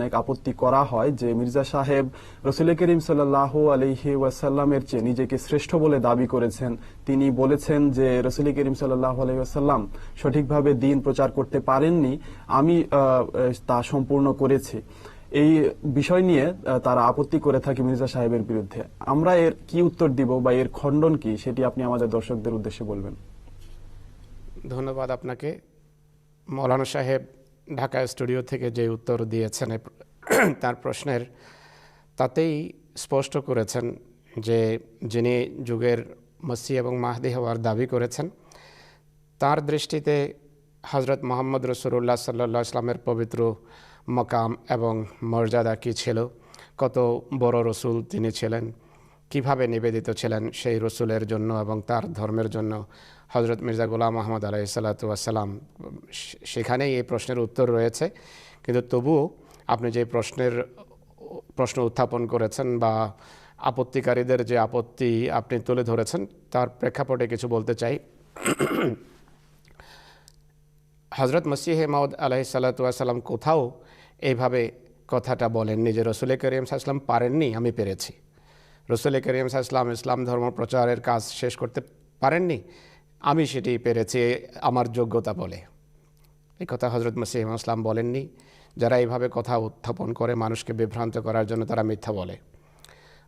অনেক আপত্তি করা হয় যে মির্জা সাহেব রসুল করিম সাল্লাল্লাহু আলাইহি ওয়াসাল্লামের চেয়ে নিজেকে শ্রেষ্ঠ বলে দাবি করেছেন। তিনি বলেছেন যে রসুল করিম সাল্লাল্লাহু আলাইহি ওয়াসাল্লাম সঠিকভাবে দ্বীন প্রচার করতে পারেননি, আমি তা সম্পূর্ণ করেছি। এই বিষয় নিয়ে তারা আপত্তি করে থাকে মির্জা সাহেবের বিরুদ্ধে। আমরা এর কি উত্তর দিব বা এর খণ্ডন কি, সেটি আপনি আমাদের দর্শকদের উদ্দেশ্যে বলবেন। ধন্যবাদ আপনাকে। মৌলানা সাহেব ঢাকা স্টুডিও থেকে যে উত্তর দিয়েছেন তার প্রশ্নের, তাতেই স্পষ্ট করেছেন যে যিনি যুগের মসিহ এবং মাহদি হওয়ার দাবি করেছেন, তার দৃষ্টিতে হজরত মোহাম্মদ রসুল্লাহ সাল্লাল্লাহু আলাইহি ওয়াসাল্লামের পবিত্র মকাম এবং মর্যাদা কী ছিল, কত বড় রসুল তিনি ছিলেন, কিভাবে নিবেদিত ছিলেন সেই রসুলের জন্য এবং তার ধর্মের জন্য হজরত মির্জা গোলাম আহমদ আলাইহিসসালাতু ওয়াসসালাম। সেখানেই এই প্রশ্নের উত্তর রয়েছে। কিন্তু তবুও আপনি যে প্রশ্ন উত্থাপন করেছেন বা আপত্তিকারীদের যে আপত্তি আপনি তুলে ধরেছেন, তার প্রেক্ষাপটে কিছু বলতে চাই। হজরত মসিহে মাউদ আলাইহিসসালাতু ওয়াসসালাম কোথাও এইভাবে কথাটা বলেননি যে রসুল করিম সাল্লাল্লাহু আলাইহি ওয়াসাল্লাম পারেননি, আমি পেরেছি। রসুল করিম সাল্লাল্লাহু আলাইহি ওয়াসাল্লাম ইসলাম ধর্ম প্রচারের কাজ শেষ করতে পারেননি, আমি সেটি পেরেছি আমার যোগ্যতা বলে। এই কথা হজরত মসিহ ইসলাম বলেননি। যারা এইভাবে কথা উত্থাপন করে মানুষকে বিভ্রান্ত করার জন্য, তারা মিথ্যা বলে।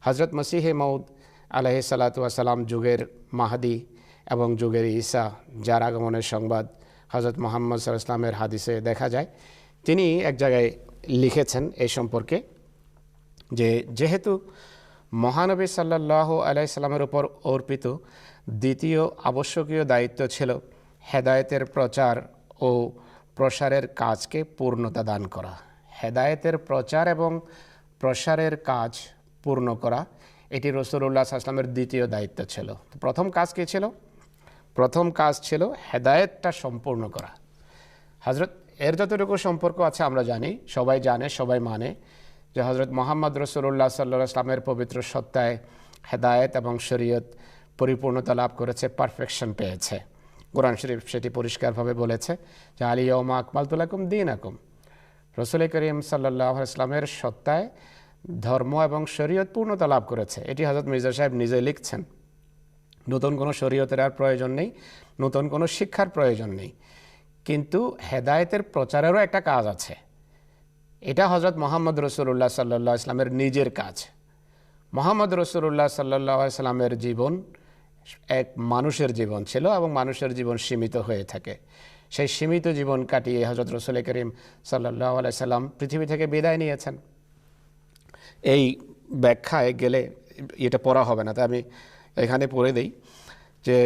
হজরত মসিহে মাউদ আলাইহিসসালাতু ওয়াসসালাম যুগের মাহদি এবং যুগের ঈসা, যার আগমনের সংবাদ হজরত মুহাম্মদ সাল্লাল্লাহু আলাইহি ওয়াসাল্লামের হাদিসে দেখা যায়। তিনি এক জায়গায় লিখেছেন এই সম্পর্কে যে যেহেতু মহানবী সাল্লাল্লাহু আলাইহি সাল্লামের উপর অর্পিত দ্বিতীয় আবশ্যকীয় দায়িত্ব ছিল হেদায়েতের প্রচার ও প্রসারের কাজকে পূর্ণতা দান করা। হেদায়েতের প্রচার এবং প্রসারের কাজ পূর্ণ করা, এটি রাসূলুল্লাহ সাল্লাল্লাহু আলাইহি ওয়াসাল্লামের দ্বিতীয় দায়িত্ব ছিল। প্রথম কাজ কী ছিল? প্রথম কাজ ছিল হেদায়েতটা সম্পূর্ণ করা। হজরত এর যতটুকু সম্পর্ক আছে আমরা জানি, সবাই জানে, সবাই মানে যে হজরত মুহাম্মদ রাসূলুল্লাহ সাল্লাল্লাহু আলাইহি ওয়াসাল্লামের পবিত্র সত্তায় হেদায়েত এবং শরীয়ত পরিপূর্ণতা লাভ করেছে, পারফেকশন পেয়েছে। কোরআন শরীফ সেটি পরিষ্কারভাবে বলেছে যে আল ইয়াউমা আকমালতু লাকুম দীনাকুম। রাসূল করিম সাল্লাল্লাহু আলাইহি ওয়াসাল্লামের সত্তায় ধর্ম এবং শরীয়ত পূর্ণতা লাভ করেছে। এটি হযরত মির্জা সাহেব নিজে লিখছেন। নতুন কোনো শরীয়তের আর প্রয়োজন নেই, নতুন কোনো শিক্ষার প্রয়োজন নেই। কিন্তু হেদায়েতের প্রচারেরও একটা কাজ আছে। এটা হযরত মুহাম্মদ রাসূলুল্লাহ সাল্লাল্লাহু আলাইহি ওয়াসাল্লামের নিজের কাজ। মুহাম্মদ রাসূলুল্লাহ সাল্লাল্লাহু আলাইহি ওয়াসাল্লামের জীবন এক মানুষের জীবন ছিল এবং মানুষের জীবন সীমিত হয়ে থাকে। সেই সীমিত জীবন কাটিয়ে হযরত রাসূল করিম সাল্লাল্লাহু আলাইহি ওয়াসাল্লাম পৃথিবী থেকে বিদায় নিয়েছেন। এই ব্যাখ্যায় গেলে এটা পড়া হবে না, তাই আমি এখানে পড়ে দিই যে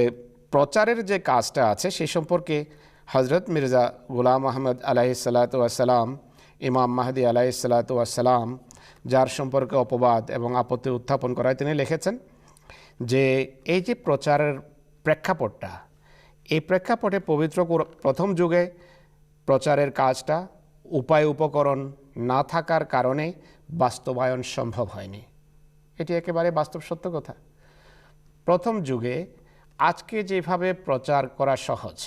প্রচারের যে কাজটা আছে সেই সম্পর্কে হজরত মির্জা গোলাম আহমদ আলাইহিসসালাতু ওয়াসসালাম, ইমাম মাহদি আলাইহিসসালাতু ওয়াসসালাম, যার সম্পর্কে অপবাদ এবং আপত্তি উত্থাপন করায় তিনি লিখেছেন যে এই যে প্রচারের প্রেক্ষাপটটা, এই প্রেক্ষাপটে পবিত্র প্রথম যুগে প্রচারের কাজটা উপায় উপকরণ না থাকার কারণে বাস্তবায়ন সম্ভব হয়নি। এটি একেবারে বাস্তব সত্য কথা। প্রথম যুগে আজকে যেভাবে প্রচার করা সহজ,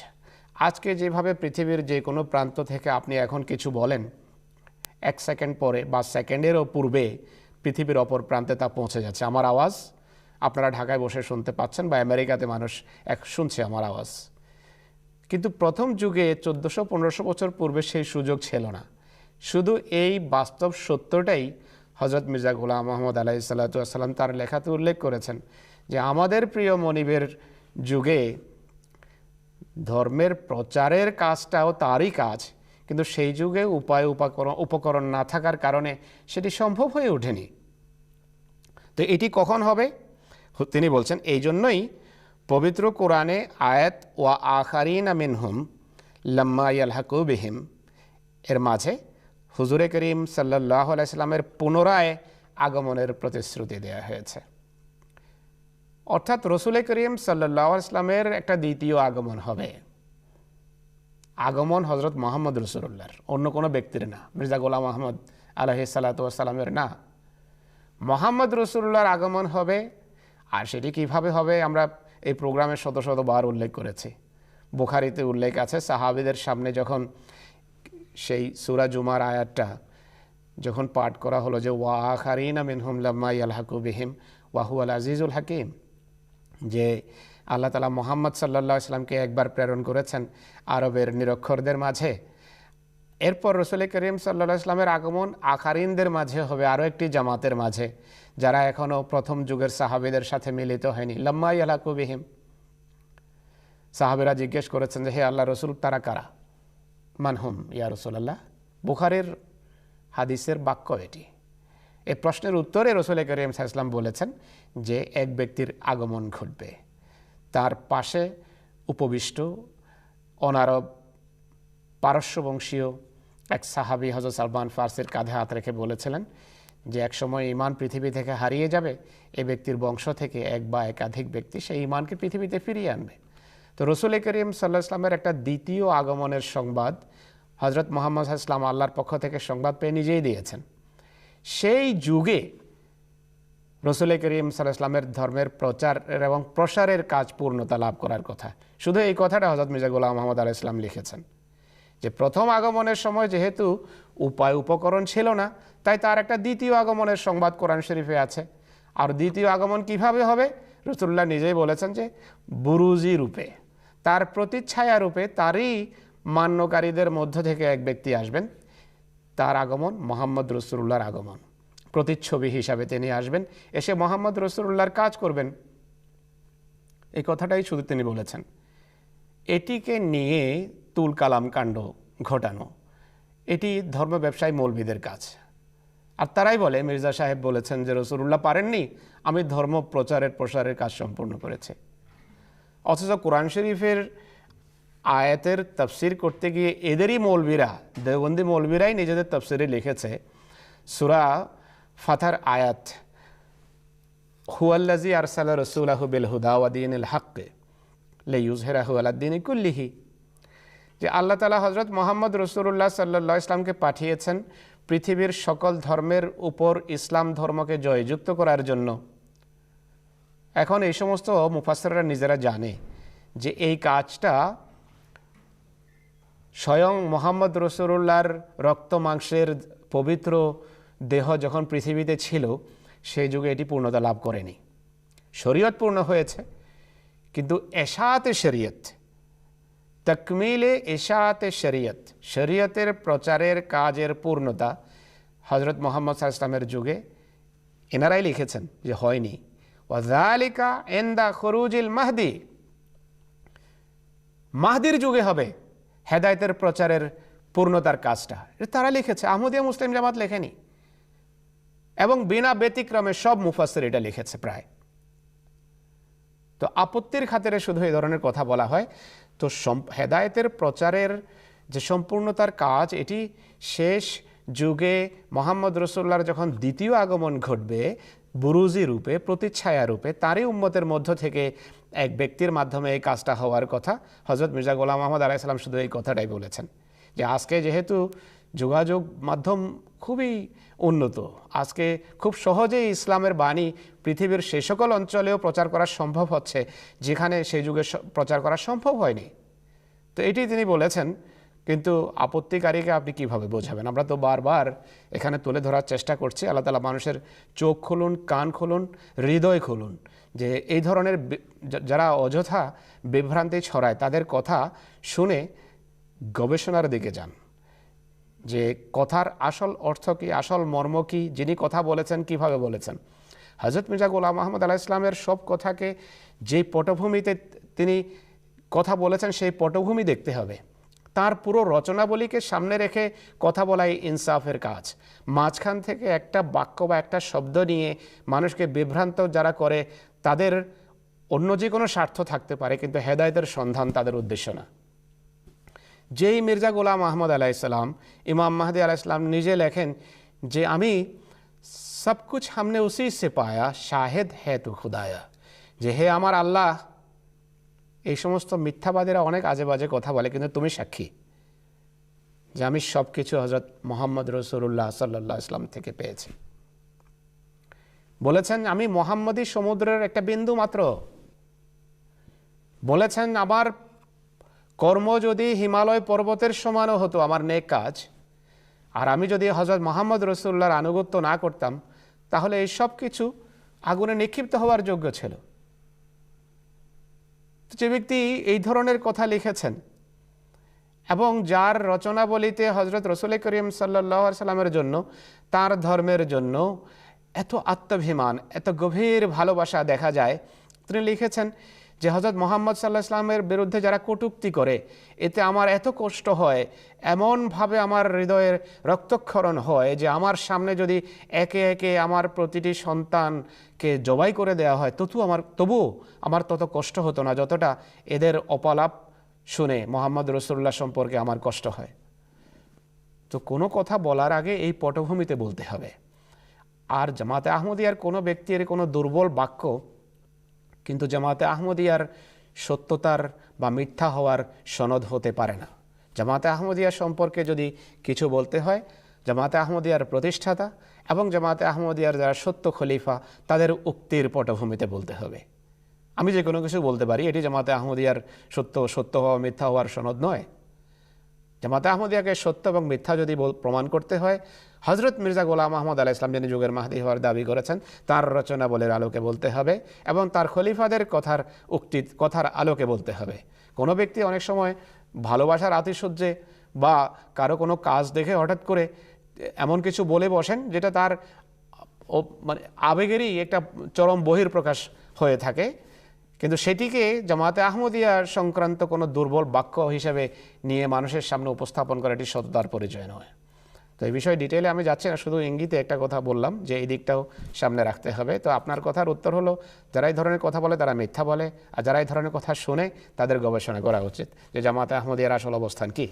আজকে যেভাবে পৃথিবীর যে কোনো প্রান্ত থেকে আপনি এখন কিছু বলেন, এক সেকেন্ড পরে বা সেকেন্ডেরও পূর্বে পৃথিবীর অপর প্রান্তে তা পৌঁছে যাচ্ছে। আমার আওয়াজ আপনারা ঢাকায় বসে শুনতে পাচ্ছেন বা আমেরিকাতে মানুষ শুনছে আমার আওয়াজ। কিন্তু প্রথম যুগে 1400-1500 বছর পূর্বে সেই সুযোগ ছিল না। শুধু এই বাস্তব সত্যটাই হজরত মির্জা গোলাম আহমদ আলাইহিসসালাতু ওয়াসসালাম তার লেখাতে উল্লেখ করেছেন যে আমাদের প্রিয় মনিবের যুগে ধর্মের প্রচারের কাজটাও তারই কাজ, কিন্তু সেই যুগে উপায় উপকরণ না থাকার কারণে সেটি সম্ভব হয়ে ওঠেনি। তো এটি কখন হবে? তিনি বলছেন এই জন্যই পবিত্র কোরআনে আয়াত ওয়া আখারিনা মিনহুম লাম্মা ইয়ালহাকু বিহিম এর মাঝে হুজুরে করিম সাল্লাল্লাহু আলাইহি সাল্লামের পুনরায় আগমনের প্রতিশ্রুতি দেওয়া হয়েছে। অর্থাৎ রসুল করিম সাল্লাল্লাহু আলাইহি সাল্লামের একটা দ্বিতীয় আগমন হবে। আগমন হজরত মুহাম্মদ রাসূলুল্লাহর, অন্য কোনো ব্যক্তির না, মির্জা গোলাম আহমদ আলাইহিসসালাতু ওয়াসসালামের না, মুহাম্মদ রাসূলুল্লাহর আগমন হবে। আর সেটি কিভাবে হবে আমরা এই প্রোগ্রামে শত শতবার উল্লেখ করেছি। বুখারীতে উল্লেখ আছে সাহাবীদের সামনে যখন সেই সূরা জুমার আয়াতটা যখন পাঠ করা হলো যে ওয়া আখারিনা মিনহুম লাম্মা ইয়ালহাকু বিহিম ওয়া হুয়াল আজিজুল হাকিম, যে আল্লাহ তাআলা মুহাম্মদ সাল্লাল্লাহু আলাইহি সাল্লামকে একবার প্রেরণ করেছেন আরবের নিরক্ষরদের মাঝে, এরপর রসুল করিম সাল্লাল্লাহু আলাইহি সাল্লামের আগমন আখারিনদের মাঝে হবে, আরও একটি জামাতের মাঝে যারা এখনও প্রথম যুগের সাহাবীদের সাথে মিলিত হয়নি। লাম্মা ইয়ালহাকু বিহিম, সাহাবীরা জিজ্ঞেস করেছেন যে হে আল্লাহ রসুল, তারা কারা? মানহুম ইয়া রাসূলুল্লাহ। বুখারীর হাদিসের বাক্য এটি। এই প্রশ্নের উত্তরে রসুল করিম সাল্লাল্লাহু আলাইহি সাল্লাম বলেছেন যে এক ব্যক্তির আগমন ঘটবে, তার পাশে উপবিষ্ট অনারব পারস্যবংশীয় এক সাহাবী হযরত সালমান ফার্সির কাঁধে হাত রেখে বলেছিলেন যে একসময় ঈমান পৃথিবী থেকে হারিয়ে যাবে, এই ব্যক্তির বংশ থেকে এক বা একাধিক ব্যক্তি সেই ঈমানকে পৃথিবীতে ফিরিয়ে আনবে। তো রসুল করিম সাল্লাল্লাহু আলাইহি ওয়াসাল্লামের একটা দ্বিতীয় আগমনের সংবাদ হযরত মুহাম্মদ সাল্লাল্লাহু আলাইহি ওয়াসাল্লাম আল্লাহর পক্ষ থেকে সংবাদ পেয়ে নিজেই দিয়েছেন। সেই যুগে রসুল করিম সাল্লাল্লাহু আলাইহি ওয়াসাল্লামের ধর্মের প্রচার এবং প্রসারের কাজ পূর্ণতা লাভ করার কথা। শুধু এই কথাটা হযরত মির্জা গোলাম মোহাম্মদ আলাইহিস সালাম লিখেছেন যে প্রথম আগমনের সময় যেহেতু উপকরণ ছিল না, তাই তার একটা দ্বিতীয় আগমনের সংবাদ কোরআন শরীফে আছে। আর দ্বিতীয় আগমন কিভাবে হবে? রাসূলুল্লাহ নিজেই বলেছেন যে বুরুজি রূপে, তার প্রতিচ্ছায়া রূপে, তারই মান্যকারীদের মধ্য থেকে এক ব্যক্তি আসবেন। তার আগমন মুহাম্মদ রাসূলুল্লাহর আগমন, প্রতিচ্ছবি হিসাবে তিনি আসবেন, এসে মুহাম্মদ রাসূলুল্লাহর কাজ করবেন। এই কথাটাই শুধু তিনি বলেছেন। এটিকে নিয়ে তুল কালাম কাণ্ড ঘটানো, এটি ধর্ম ব্যবসায়ী মৌলবীদের কাজ। আর তারাই বলে, মির্জা সাহেব বলেছেন যে রাসূলুল্লাহ পারেননি, আমি ধর্ম প্রসারের কাজ সম্পূর্ণ করেছে। অথচ কোরআন শরীফের আয়াতের তাফসির করতে গিয়ে এদেরই মৌলবীরা, দেওবন্দি মৌলবীরাই নিজেদের তাফসিরে লিখেছে সূরা ফাতহার আয়াত, হুয়াল্লাযী আরসালা রাসূলাহু বিল হুদা ওয়া দীনিল হক লিইয়ুযহিরাহু আলা দ্বীনি কুল্লিহি, যে আল্লাহ তাআলা হযরত মুহাম্মদ রাসূলুল্লাহ সাল্লাল্লাহু আলাইহি ওয়াসাল্লামকে পাঠিয়েছেন পৃথিবীর সকল ধর্মের উপর ইসলাম ধর্মকে জয়যুক্ত করার জন্য। এখন এই সমস্ত মুফাসসিররা নিজেরা জানে যে এই কাজটা স্বয়ং মুহাম্মদ রাসূলুল্লাহর রক্ত মাংসের পবিত্র দেহ যখন পৃথিবীতে ছিল সেই যুগে এটি পূর্ণতা লাভ করেনি। শরীয়ত পূর্ণ হয়েছে, কিন্তু এশাআতে শরীয়ত, তাকমিলে এশাআতে শরীয়ত, শরীয়তের প্রচারের কাজের পূর্ণতা হযরত মুহাম্মদ সাল্লাল্লাহু আলাইহি ওয়াসাল্লামের যুগে এনারাই লিখেছেন যে হয়নি। ওয়া যালিকা ইনদা খুরুজিল মাহদি, মাহদির যুগে হবে হেদায়েতের প্রচারের পূর্ণতার কাজটা। এটা তারা লিখেছে, আহমদিয়া মুসলিম জামাত লেখেনি, এবং বিনা ব্যতিক্রমে সব মুফাসসির এটা লিখেছে প্রায়। তো আপত্তির খাতিরে শুধু এই ধরনের কথা বলা হয়। তো হেদায়েতের প্রচারের যে সম্পূর্ণতার কাজ, এটি শেষ যুগে মুহাম্মদ রাসূলুল্লাহর যখন দ্বিতীয় আগমন ঘটবে বুরুজি রূপে, প্রতিচ্ছায়া রূপে, তারই উম্মতের মধ্য থেকে এক ব্যক্তির মাধ্যমে এই কাজটা হওয়ার কথা। হযরত মির্জা গোলাম আহমদ আলাইহিস সালাম শুধু এই কথাটাই বলেছেন যে আজকে যেহেতু যোগাযোগ মাধ্যম খুবই উন্নত, আজকে খুব সহজেই ইসলামের বাণী পৃথিবীর সেই সকল অঞ্চলেও প্রচার করা সম্ভব হচ্ছে যেখানে সেই যুগে প্রচার করা সম্ভব হয়নি। তো এটি তিনি বলেছেন, কিন্তু আপত্তিকারীকে আপনি কিভাবে বোঝাবেন? আমরা তো বারবার এখানে তুলে ধরার চেষ্টা করছি। আল্লাহ তাআলা মানুষের চোখ খুলুন, কান খুলুন, হৃদয় খুলুন, যে এই ধরনের যারা অযথা বিভ্রান্তি ছড়ায় তাদের কথা শুনে গবেষণার দিকে যান, যে কথার আসল অর্থ কি, আসল মর্ম কি, যিনি কথা বলেছেন কিভাবে বলেছেন। হযরত মির্জা গোলাম আহমদ আলাইহিস সালামের সব কথাকে যেই পটভূমিতে তিনি কথা বলেছেন সেই পটভূমি দেখতে হবে। তার পুরো রচনাবলীকে সামনে রেখে কথা বলাই ইনসাফের কাজ। মাঝখান থেকে একটা বাক্য বা একটা শব্দ নিয়ে মানুষকে বিভ্রান্ত যারা করে, তাদের অন্য যে কোনো স্বার্থ থাকতে পারে, কিন্তু হেদায়েতের সন্ধান তাদের উদ্দেশ্য না। যেই মির্জা গোলাম আহমদ আলাইহিস সালাম, ইমাম মাহদি আলাইহিস সালাম নিজে লেখেন যে আমি সব কুছ হামনে উসি সে পায়া, শাহেদ হে তু খুদায়া, যে হে আমার আল্লাহ, এই সমস্ত মিথ্যাবাদীরা অনেক আজে বাজে কথা বলে, কিন্তু তুমি সাক্ষী যে আমি সব কিছু হযরত মুহাম্মদ রাসূলুল্লাহ সাল্লাল্লাহু আলাইহি ওয়াসাল্লাম থেকে পেয়েছি। বলেছেন আমি মুহাম্মদী সমুদ্রের একটা বিন্দু মাত্র। বলেছেন আমার কর্ম যদি হিমালয় পর্বতের সমানও হতো, আমার নেক কাজ, আর আমি যদি হযরত মুহাম্মদ রাসূলুল্লাহর আনুগত্য না করতাম তাহলে এই সব কিছু আগুনে নিক্ষিপ্ত হওয়ার যোগ্য ছিল। যে ব্যক্তি এই ধরনের কথা লিখেছেন এবং যার রচনাবলিতে হযরত রাসূল করিম সাল্লাল্লাহু আলাইহি সাল্লামের জন্য, তার ধর্মের জন্য এত আত্মাভিমান, এত গভীর ভালোবাসা দেখা যায়, তিনি লিখেছেন যে হযরত মুহাম্মদ সাল্লাল্লাহু আলাইহি সাল্লামের বিরুদ্ধে যারা কটূক্তি করে এতে আমার এত কষ্ট হয়, এমনভাবে আমার হৃদয়ের রক্তক্ষরণ হয় যে আমার সামনে যদি একে একে আমার প্রতিটি সন্তানকে জবাই করে দেওয়া হয় তবুও আমার তত কষ্ট হতো না যতটা এদের অপলাপ শুনে মোহাম্মদ রাসূলুল্লাহ সম্পর্কে আমার কষ্ট হয়। তো কোনো কথা বলার আগে এই পটভূমিতে বলতে হবে। আর জামাতে আহমদিয়ার কোনো ব্যক্তির কোনো দুর্বল বাক্য কিন্তু জামাতে আহমদিয়ার সত্যতার বা মিথ্যা হওয়ার সনদ হতে পারে না। জামাতে আহমদিয়া সম্পর্কে যদি কিছু বলতে হয়, জামাতে আহমদিয়ার প্রতিষ্ঠাতা এবং জামাতে আহমদিয়ার যারা সত্য খলিফা তাদের উক্তির পটভূমিতে বলতে হবে। আমি যে কোনো কিছু বলতে পারি, এটি জামাতে আহমদিয়ার সত্য হওয়া মিথ্যা হওয়ার সনদ নয়। জামাতে আহমদিয়াকে সত্য এবং মিথ্যা যদি প্রমাণ করতে হয়, হযরত মির্জা গোলাম আহমদ আলাইহিস সালাম যিনি যুগের মাহদী হওয়ার দাবি করেছেন তার রচনাবলীর আলোকে বলতে হবে এবং তার খলিফাদের কথার আলোকে বলতে হবে। কোনো ব্যক্তি অনেক সময় ভালোবাসার আতিশয্যে বা কারো কোনো কাজ দেখে হঠাৎ করে এমন কিছু বলে বসেন যেটা তার মানে আবেগেরই একটা চরম বহিঃপ্রকাশ হয়ে থাকে, কিন্তু সেটিকে জামাতে আহমদিয়া সংক্রান্ত কোনো দুর্বল বাক্য হিসেবে নিয়ে মানুষের সামনে উপস্থাপন করা এটি সততার পরিচয় নয়। তো এই বিষয়ে ডিটেইলে আমি যাচ্ছি না, শুধু ইঙ্গিতে একটা কথা বললাম যে এই দিকটাও সামনে রাখতে হবে। তো আপনার কথার উত্তর হলো, যারা এই ধরনের কথা বলে তারা মিথ্যা বলে, আর যারা এই ধরনের কথা শুনে তাদের গবেষণা করা উচিত যে জামাতে আহমদিয়ার আসল অবস্থান কী।